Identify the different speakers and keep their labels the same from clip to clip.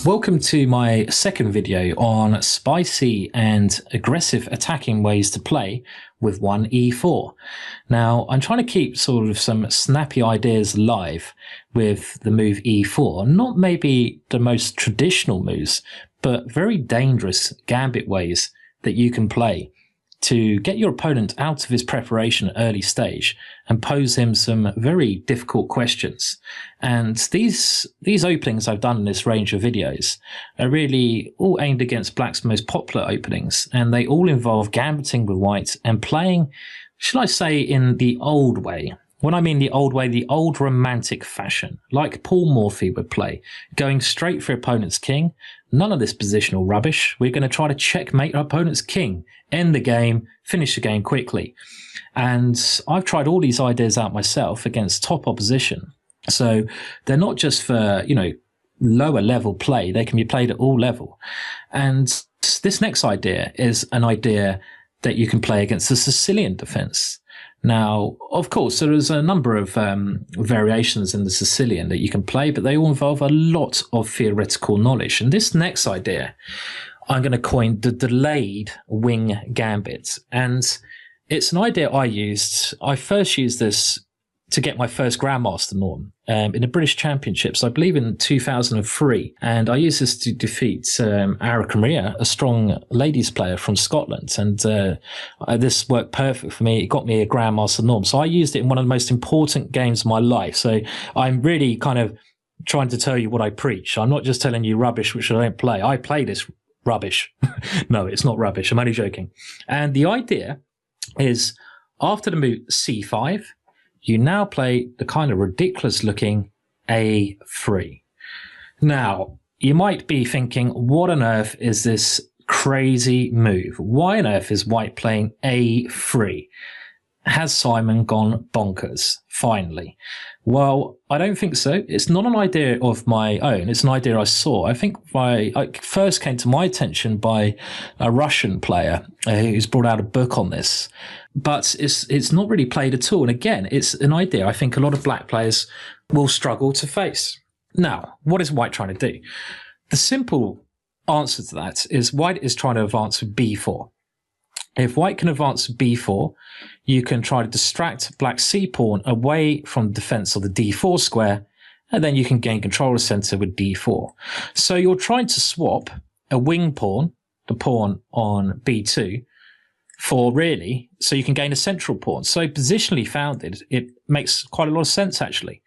Speaker 1: Welcome to my second video on spicy and aggressive attacking ways to play with one e4. Now, I'm trying to keep sort of some snappy ideas alive with the move e4. Not maybe the most traditional moves, but very dangerous gambit ways that you can play to get your opponent out of his preparation at early stage and pose him some very difficult questions. And these openings I've done in this range of videos are really all aimed against Black's most popular openings, and they all involve gambiting with White and playing, shall I say, in the old way. When I mean the old way, the old romantic fashion, like Paul Morphy would play, going straight for opponent's king. None of this positional rubbish. We're going to try to checkmate our opponent's king, end the game, finish the game quickly. And I've tried all these ideas out myself against top opposition. So they're not just for, lower level play. They can be played at all level. And this next idea is an idea that you can play against the Sicilian defense. Now, of course, there is a number of variations in the Sicilian that you can play, but they all involve a lot of theoretical knowledge. And this next idea, I'm going to coin the Delayed Wing Gambit. And it's an idea I first used this to get my first Grandmaster norm in the British Championships, I believe in 2003. And I used this to defeat Erica Maria, a strong ladies player from Scotland. And this worked perfect for me. It got me a Grandmaster norm. So I used it in one of the most important games of my life. So I'm really kind of trying to tell you what I preach. I'm not just telling you rubbish, which I don't play. I play this rubbish. No, it's not rubbish. I'm only joking. And the idea is after the move c5, you now play the kind of ridiculous looking a3. Now, you might be thinking, what on earth is this crazy move? Why on earth is White playing a3? Has Simon gone bonkers, finally? Well, I don't think so. It's not an idea of my own. It's an idea I saw. I think it first came to my attention by a Russian player who's brought out a book on this. But it's not really played at all. And again, it's an idea I think a lot of Black players will struggle to face. Now, what is White trying to do? The simple answer to that is White is trying to advance with b4. If White can advance with b4, you can try to distract Black's c-pawn away from the defense of the d4 square, and then you can gain control of the center with d4. So you're trying to swap a wing pawn, the pawn on b2, so you can gain a central pawn. So positionally founded, it makes quite a lot of sense, actually.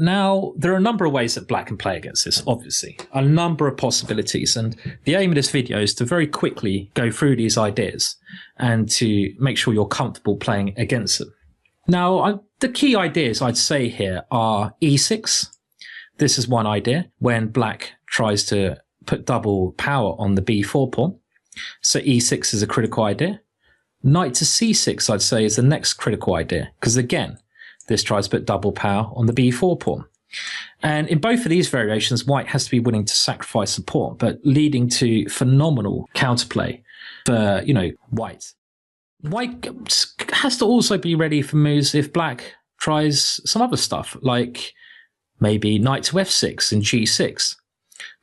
Speaker 1: Now, there are a number of ways that Black can play against this, obviously. A number of possibilities. And the aim of this video is to very quickly go through these ideas and to make sure you're comfortable playing against them. Now, the key ideas I'd say here are e6. This is one idea when Black tries to put double power on the b4 pawn. So e6 is a critical idea. Knight to c6, I'd say, is the next critical idea. Because again, this tries to put double power on the b4 pawn. And in both of these variations, White has to be willing to sacrifice the pawn, but leading to phenomenal counterplay for, White. White has to also be ready for moves if Black tries some other stuff, like maybe knight to f6 and g6.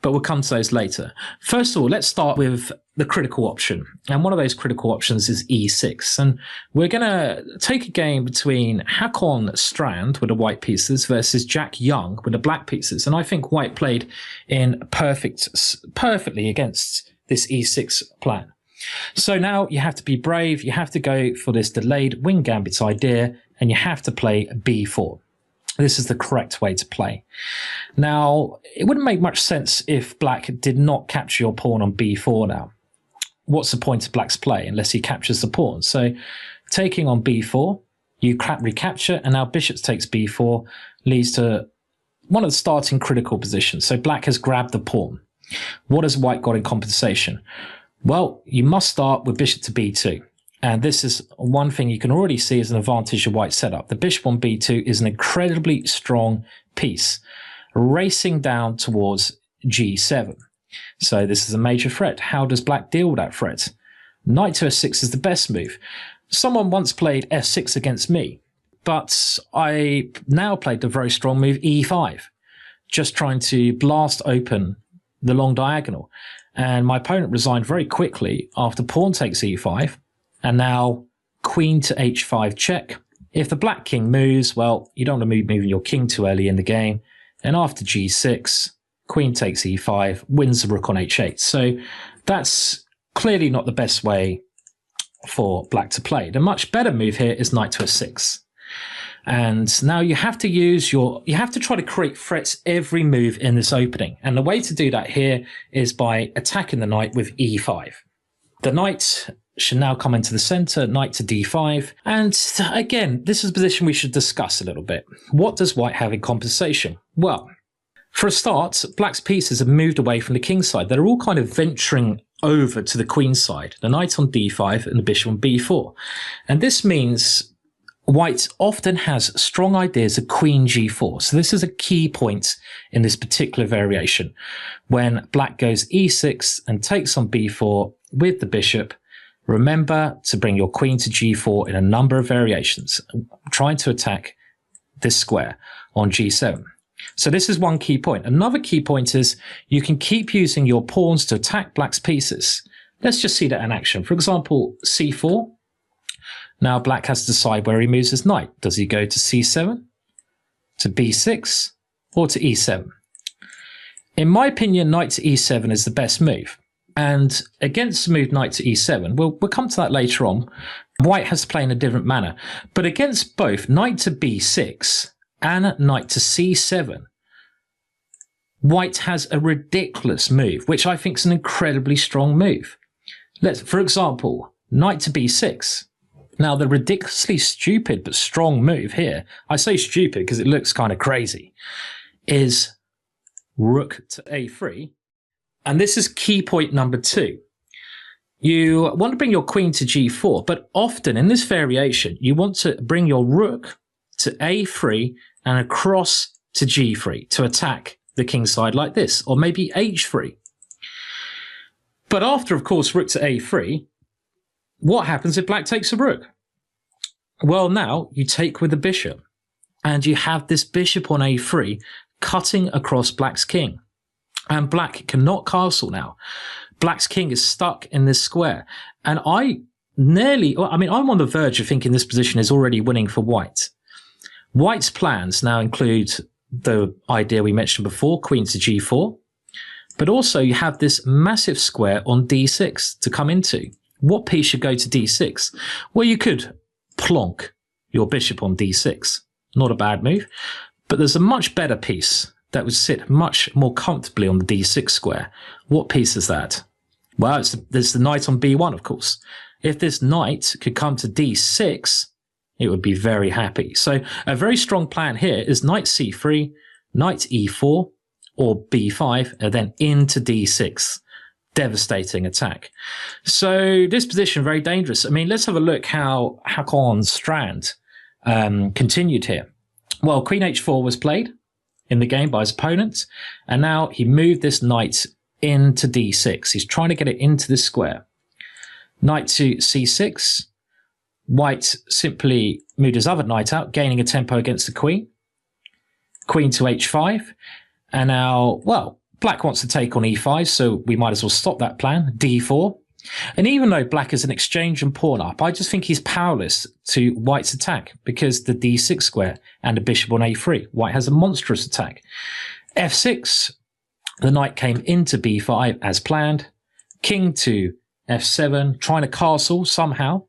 Speaker 1: But we'll come to those later. First of all, let's start with the critical option. And one of those critical options is e6. And we're going to take a game between Hakon Strand with the white pieces versus Jack Young with the black pieces. And I think White played in perfectly against this e6 plan. So now you have to be brave. You have to go for this delayed wing gambit idea, and you have to play b4. This is the correct way to play. Now, it wouldn't make much sense if Black did not capture your pawn on b4 now. What's the point of Black's play unless he captures the pawn? So taking on b4, you recapture, and now bishop takes b4 leads to one of the starting critical positions. So Black has grabbed the pawn. What has White got in compensation? Well, you must start with bishop to b2. And this is one thing you can already see as an advantage of White's setup. The bishop on b2 is an incredibly strong piece, racing down towards g7. So this is a major threat. How does Black deal with that threat? Knight to f6 is the best move. Someone once played f6 against me, but I now played the very strong move e5. just trying to blast open the long diagonal. And my opponent resigned very quickly after pawn takes e5, and now queen to h5 check. If the black king moves, well, you don't want to move your king too early in the game. And after g6, queen takes e5, wins the rook on h8. So that's clearly not the best way for black to play. The much better move here is knight to f6. And now you have to try to create threats every move in this opening. And the way to do that here is by attacking the knight with e5. The knight should now come into the center, knight to d5. And again, this is a position we should discuss a little bit. What does white have in compensation? Well, for a start, black's pieces have moved away from the king side. They're all kind of venturing over to the queen side. The knight on d5 and the bishop on b4. And this means white often has strong ideas of queen g4. So this is a key point in this particular variation. When black goes e6 and takes on b4 with the bishop, remember to bring your queen to g4 in a number of variations, trying to attack this square on g7. So this is one key point. Another key point is you can keep using your pawns to attack black's pieces. Let's just see that in action. For example, c4. Now black has to decide where he moves his knight. Does he go to c7, to b6, or to e7? In my opinion, knight to e7 is the best move. And against the move knight to e7, we'll come to that later on, white has to play in a different manner. But against both knight to b6 and knight to c7, white has a ridiculous move, which I think is an incredibly strong move. For example, knight to b6. Now, the ridiculously stupid but strong move here, I say stupid because it looks kind of crazy, is rook to a3. And this is key point number 2. You want to bring your queen to g4, but often in this variation, you want to bring your rook to a3 and across to g3 to attack the king side like this, or maybe h3. But after, of course, rook to a3, what happens if black takes a rook? Well, now you take with the bishop, and you have this bishop on a3 cutting across black's king. And black cannot castle now. Black's king is stuck in this square. And I'm on the verge of thinking this position is already winning for white. White's plans now include the idea we mentioned before, queen to g4. But also you have this massive square on d6 to come into. What piece should go to d6? Well, you could plonk your bishop on d6. Not a bad move. But there's a much better piece that would sit much more comfortably on the d6 square. What piece is that? Well, there's the knight on b1, of course. If this knight could come to d6, it would be very happy. So a very strong plan here is knight c3, knight e4, or b5, and then into d6. Devastating attack. So this position, very dangerous. I mean, let's have a look how Hakon's strand continued here. Well, queen h4 was played in the game by his opponent, and now he moved this knight into d6. He's trying to get it into the square. Knight to c6. White simply moved his other knight out, gaining a tempo against the queen. Queen to h5. And now, well, black wants to take on e5, so we might as well stop that plan. d4. And even though black is an exchange and pawn up, I just think he's powerless to white's attack because the d6 square and the bishop on a3. White has a monstrous attack. f6. The knight came into b5 as planned. King to f7, trying to castle somehow.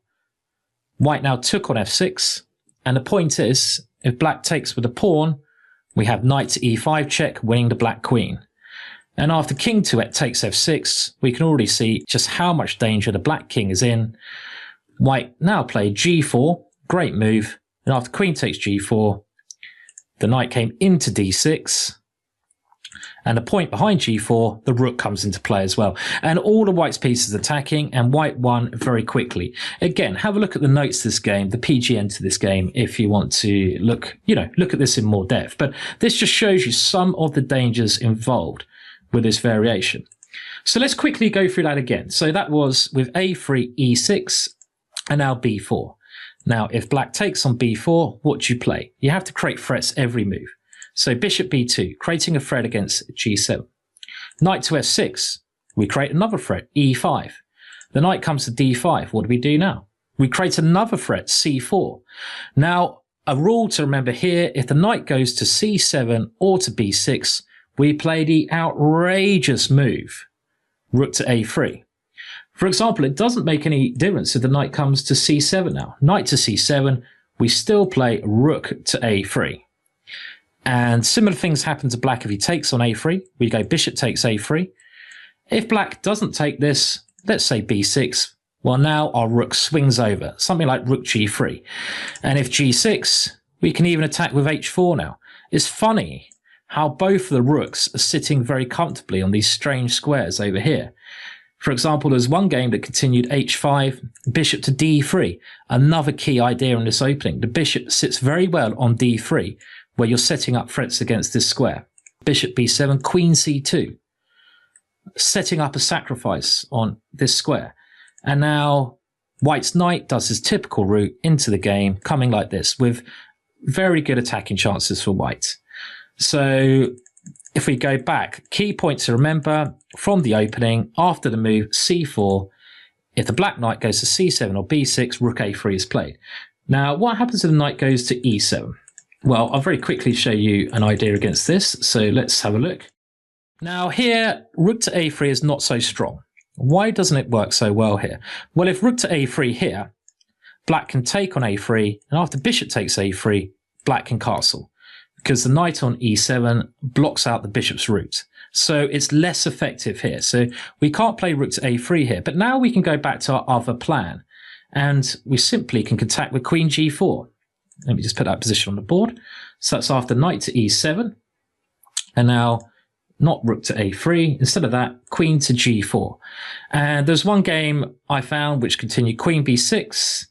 Speaker 1: White now took on f6. And the point is, if black takes with a pawn, we have knight to e5 check, winning the black queen. And after king takes f6, we can already see just how much danger the black king is in. White now played g4, great move. And after queen takes g4, the knight came into d6. And the point behind g4, the rook comes into play as well. And all the white's pieces attacking, and white won very quickly. Again, have a look at the notes to this game, the PGN to this game, if you want to look at this in more depth. But this just shows you some of the dangers involved with this variation. So let's quickly go through that again. So that was with a3, e6, and now b4. Now, if black takes on b4, what do you play? You have to create threats every move. So bishop b2, creating a threat against g7. Knight to f6, we create another threat, e5. The knight comes to d5. What do we do now? We create another threat, c4. Now, a rule to remember here, if the knight goes to c7 or to b6, we play the outrageous move, rook to a3. For example, it doesn't make any difference if the knight comes to c7 now. Knight to c7, we still play rook to a3. And similar things happen to black if he takes on a3. We go bishop takes a3. If black doesn't take this, let's say b6, well, now our rook swings over, something like rook g3. And if g6, we can even attack with h4 now. It's funny how both of the rooks are sitting very comfortably on these strange squares over here. For example, there's one game that continued h5, bishop to d3. Another key idea in this opening. The bishop sits very well on d3, where you're setting up threats against this square. Bishop b7, queen c2. Setting up a sacrifice on this square. And now white's knight does his typical route into the game, coming like this, with very good attacking chances for white. So if we go back, key point to remember from the opening, after the move c4, if the black knight goes to c7 or b6, rook a3 is played. Now, what happens if the knight goes to e7? Well, I'll very quickly show you an idea against this, so let's have a look. Now here, rook to a3 is not so strong. Why doesn't it work so well here? Well, if rook to a3 here, black can take on a3, and after bishop takes a3, black can castle, because the knight on e7 blocks out the bishop's route. So it's less effective here. So we can't play rook to a3 here, but now we can go back to our other plan, and we simply can attack with queen g4. Let me just put that position on the board. So that's after knight to e7, and now not rook to a3. Instead of that, queen to g4. And there's one game I found which continued queen b6,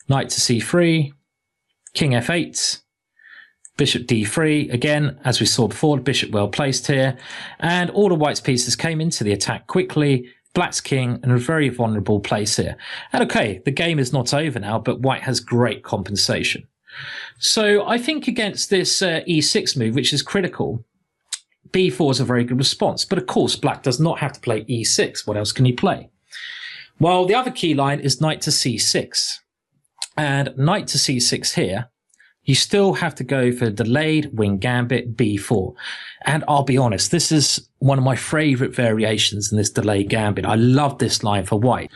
Speaker 1: knight to c3, king f8, bishop d3. Again, as we saw before, the bishop well placed here. And all the white's pieces came into the attack quickly. Black's king in a very vulnerable place here. And okay, the game is not over now, but white has great compensation. So I think against this e6 move, which is critical, b4 is a very good response. But of course, black does not have to play e6. What else can he play? Well, the other key line is knight to c6. And knight to c6 here, you still have to go for delayed wing gambit b4. And I'll be honest, this is one of my favorite variations in this delayed gambit. I love this line for white.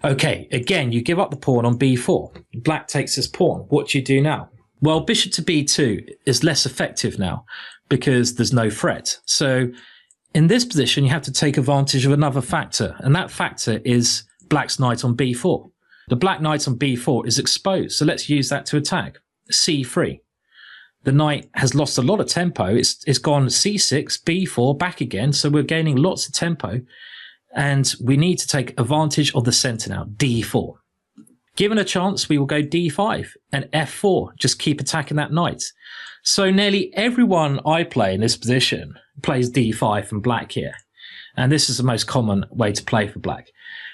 Speaker 1: Okay, again, you give up the pawn on b4. Black takes this pawn. What do you do now? Well, bishop to b2 is less effective now because there's no threat. So in this position, you have to take advantage of another factor, and that factor is black's knight on b4. The black knight on b4 is exposed, so let's use that to attack. c3. The knight has lost a lot of tempo. It's gone c6, b4, back again, so we're gaining lots of tempo, and we need to take advantage of the center now, d4. Given a chance, we will go d5 and f4, just keep attacking that knight. So nearly everyone I play in this position plays d5 from black here, and this is the most common way to play for black.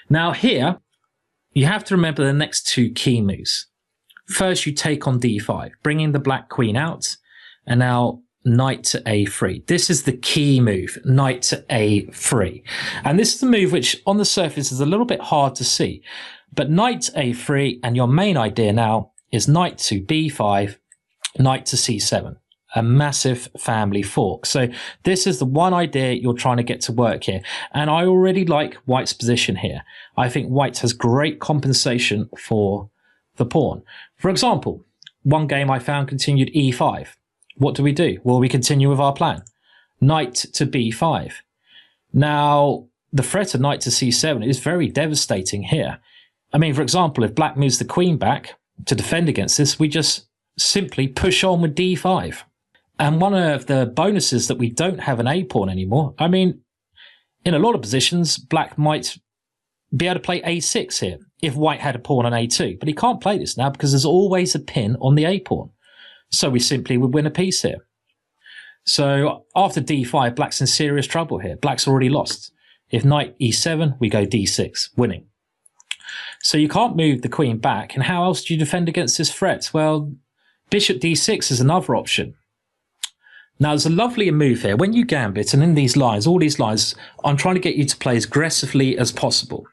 Speaker 1: Now here, you have to remember the next two key moves. First, you take on d5, bringing the black queen out, and now knight to a3. This is the key move, knight to a3. And this is the move which on the surface is a little bit hard to see. But knight to a3, and your main idea now is knight to b5, knight to c7. A massive family fork. So this is the one idea you're trying to get to work here. And I already like white's position here. I think white has great compensation for the pawn. For example, one game I found continued e5. What do? Well, we continue with our plan. Knight to b5. Now, the threat of knight to c7 is very devastating here. I mean, for example, if black moves the queen back to defend against this, we just simply push on with d5. And one of the bonuses that we don't have an a pawn anymore, I mean, in a lot of positions, black might be able to play a6 here if white had a pawn on a2. But he can't play this now because there's always a pin on the a pawn. So we simply would win a piece here. So after d5, black's in serious trouble here. Black's already lost. If knight e7, we go d6, winning. So you can't move the queen back. And how else do you defend against this threat? Well, bishop d6 is another option. Now, there's a lovely move here. When you gambit, and in these lines, all these lines, I'm trying to get you to play as aggressively as possible.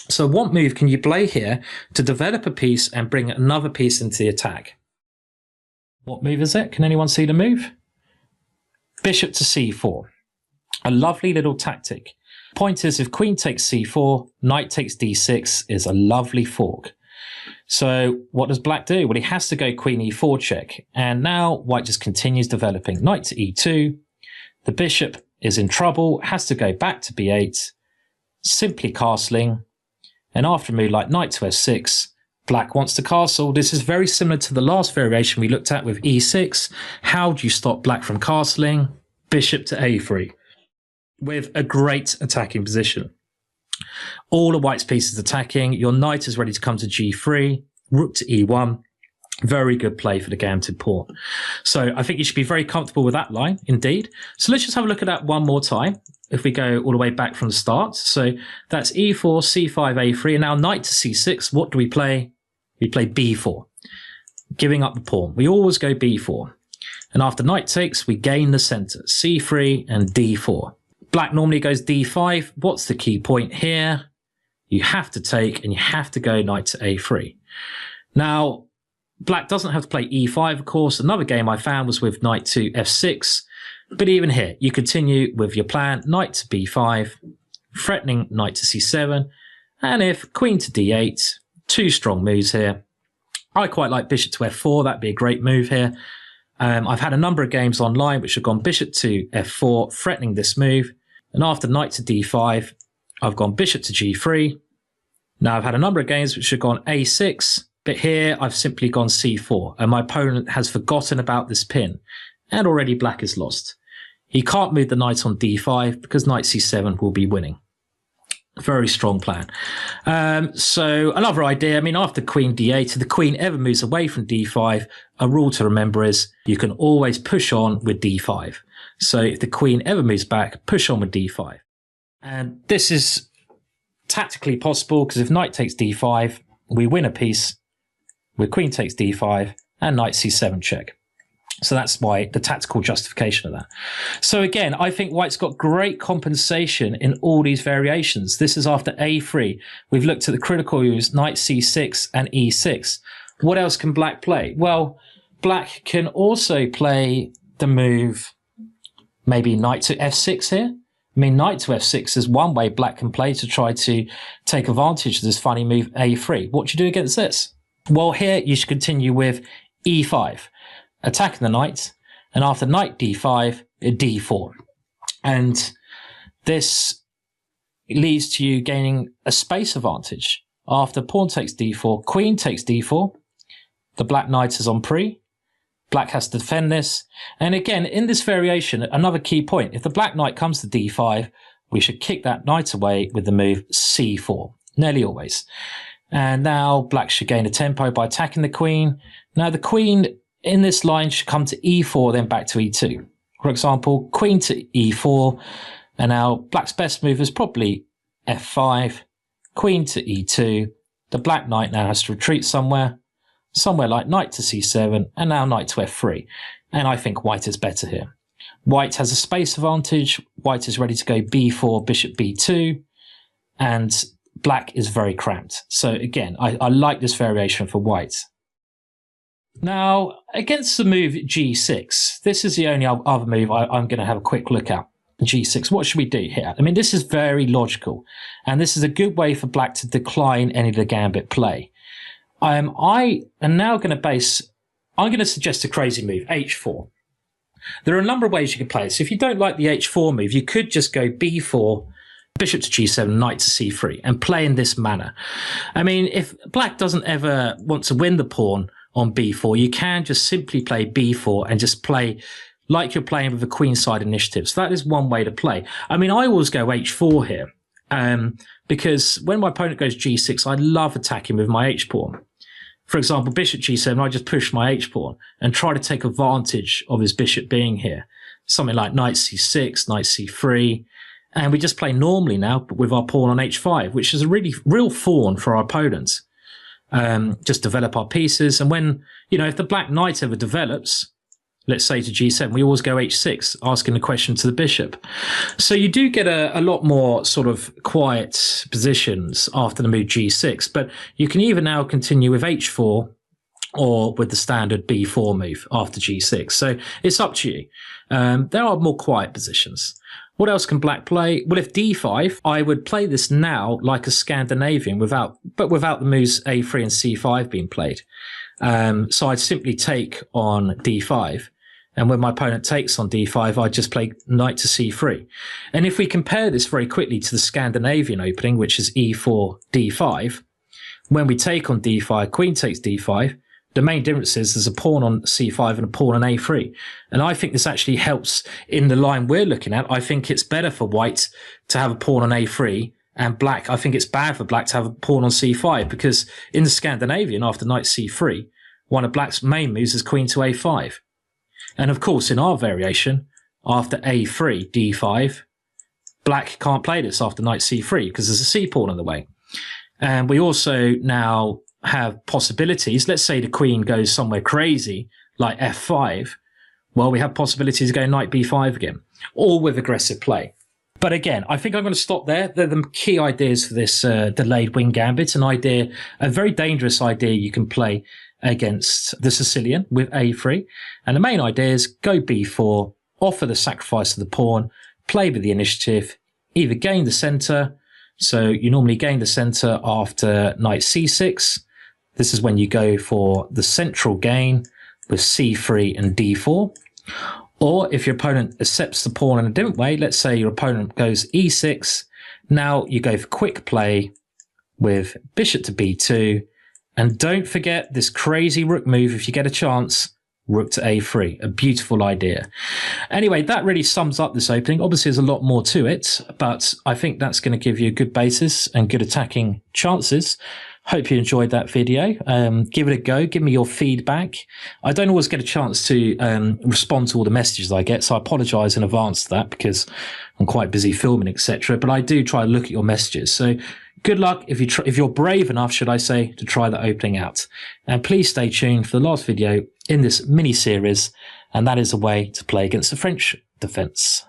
Speaker 1: So what move can you play here to develop a piece and bring another piece into the attack? What move is it? Can anyone see the move? Bishop to c4. A lovely little tactic. Point is, if queen takes c4, knight takes d6 is a lovely fork. So what does black do? Well, he has to go queen e4 check. And now white just continues developing. Knight to e2. The bishop is in trouble, has to go back to b8, simply castling. And after a move like knight to f6, black wants to castle. This is very similar to the last variation we looked at with e6. How do you stop black from castling? Bishop to a3 with a great attacking position. All of white's pieces attacking. Your knight is ready to come to g3, rook to e1. Very good play for the gambited pawn. So I think you should be very comfortable with that line, indeed. So let's just have a look at that one more time. If we go all the way back from the start. So that's e4, c5, a3, and now knight to c6. What do we play? We play b4, giving up the pawn. We always go b4. And after knight takes, we gain the center, c3 and d4. Black normally goes d5. What's the key point here? You have to take and you have to go knight to a3. Now, black doesn't have to play e5, of course. Another game I found was with knight to f6. But even here, you continue with your plan, knight to b5, threatening knight to c7. And if queen to d8, two strong moves here. I quite like bishop to f4. That'd be a great move here. I've had a number of games online which have gone bishop to f4, threatening this move. And after knight to d5, I've gone bishop to g3. Now I've had a number of games which have gone a6, but here I've simply gone c4, and my opponent has forgotten about this pin, and already black is lost. He can't move the knight on d5 because knight c7 will be winning. Very strong plan. So another idea, I mean, after queen d8, if the queen ever moves away from d5, a rule to remember is you can always push on with d5. So if the queen ever moves back, push on with d5. And this is tactically possible because if knight takes d5, we win a piece with queen takes d5 and knight c7 check. So that's why the tactical justification of that. So again, I think white's got great compensation in all these variations. This is after a3. We've looked at the critical moves, knight c6 and e6. What else can black play? Well, black can also play the move, maybe knight to f6 here. I mean, knight to f6 is one way black can play to try to take advantage of this funny move a3. What do you do against this? Well, here you should continue with e5. Attacking the knight, and after knight d5, d4. And this leads to you gaining a space advantage. After pawn takes d4, queen takes d4, the black knight is on pre, black has to defend this. And again, in this variation, another key point, if the black knight comes to d5, we should kick that knight away with the move c4, nearly always. And now black should gain a tempo by attacking the queen. Now the queen in this line should come to e4, then back to e2. For example, queen to e4, and now black's best move is probably f5, queen to e2. The black knight now has to retreat somewhere like knight to c7, and now knight to f3. And I think white is better here. White has a space advantage. White is ready to go b4, bishop b2, and black is very cramped. So again, I like this variation for white. Now, against the move g6, this is the only other move I'm going to have a quick look at. G6, what should we do here? I mean, this is very logical, and this is a good way for black to decline any of the gambit play. I am now going to I'm going to suggest a crazy move, h4. There are a number of ways you can play this. If you don't like the h4 move, you could just go b4, bishop to g7, knight to c3, and play in this manner. I mean, if black doesn't ever want to win the pawn on b4, you can just simply play b4 and just play like you're playing with a queenside initiative. So that is one way to play. I mean, I always go h4 here because when my opponent goes g6, I love attacking with my h-pawn. For example, bishop g7, I just push my h-pawn and try to take advantage of his bishop being here. Something like knight c6, knight c3, and we just play normally now with our pawn on h5, which is a real fawn for our opponents. Just develop our pieces, and when, if the black knight ever develops, let's say to g7, we always go h6, asking a question to the bishop. So you do get a lot more sort of quiet positions after the move g6, but you can either now continue with h4 or with the standard b4 move after g6. So it's up to you. There are more quiet positions. What else can black play? Well, if d5, I would play this now like a Scandinavian without the moves a3 and c5 being played. So I'd simply take on d5. And when my opponent takes on d5, I just play knight to c3. And if we compare this very quickly to the Scandinavian opening, which is e4, d5, when we take on d5, queen takes d5, the main difference is there's a pawn on c5 and a pawn on a3. And I think this actually helps in the line we're looking at. I think it's better for white to have a pawn on a3, and black, I think it's bad for black to have a pawn on c5, because in the Scandinavian, after knight c3, one of black's main moves is queen to a5. And of course, in our variation, after a3, d5, black can't play this after knight c3 because there's a c pawn in the way. And we also now have possibilities. Let's say the queen goes somewhere crazy, like f5. Well, we have possibilities of going knight b5 again, all with aggressive play. But again, I think I'm going to stop there. They're the key ideas for this delayed wing gambit, a very dangerous idea you can play against the Sicilian with a3. And the main idea is go b4, offer the sacrifice of the pawn, play with the initiative, either gain the center. So you normally gain the center after knight c6. This is when you go for the central gain with c3 and d4. Or if your opponent accepts the pawn in a different way, let's say your opponent goes e6, now you go for quick play with bishop to b2. And don't forget this crazy rook move if you get a chance, rook to a3, a beautiful idea. Anyway, that really sums up this opening. Obviously, there's a lot more to it, but I think that's going to give you a good basis and good attacking chances. Hope you enjoyed that video. Give it a go. Give me your feedback. I don't always get a chance to respond to all the messages I get, so I apologise in advance for that because I'm quite busy filming, etc. But I do try to look at your messages. So good luck if you're brave enough, should I say, to try the opening out. And please stay tuned for the last video in this mini series, and that is a way to play against the French defence.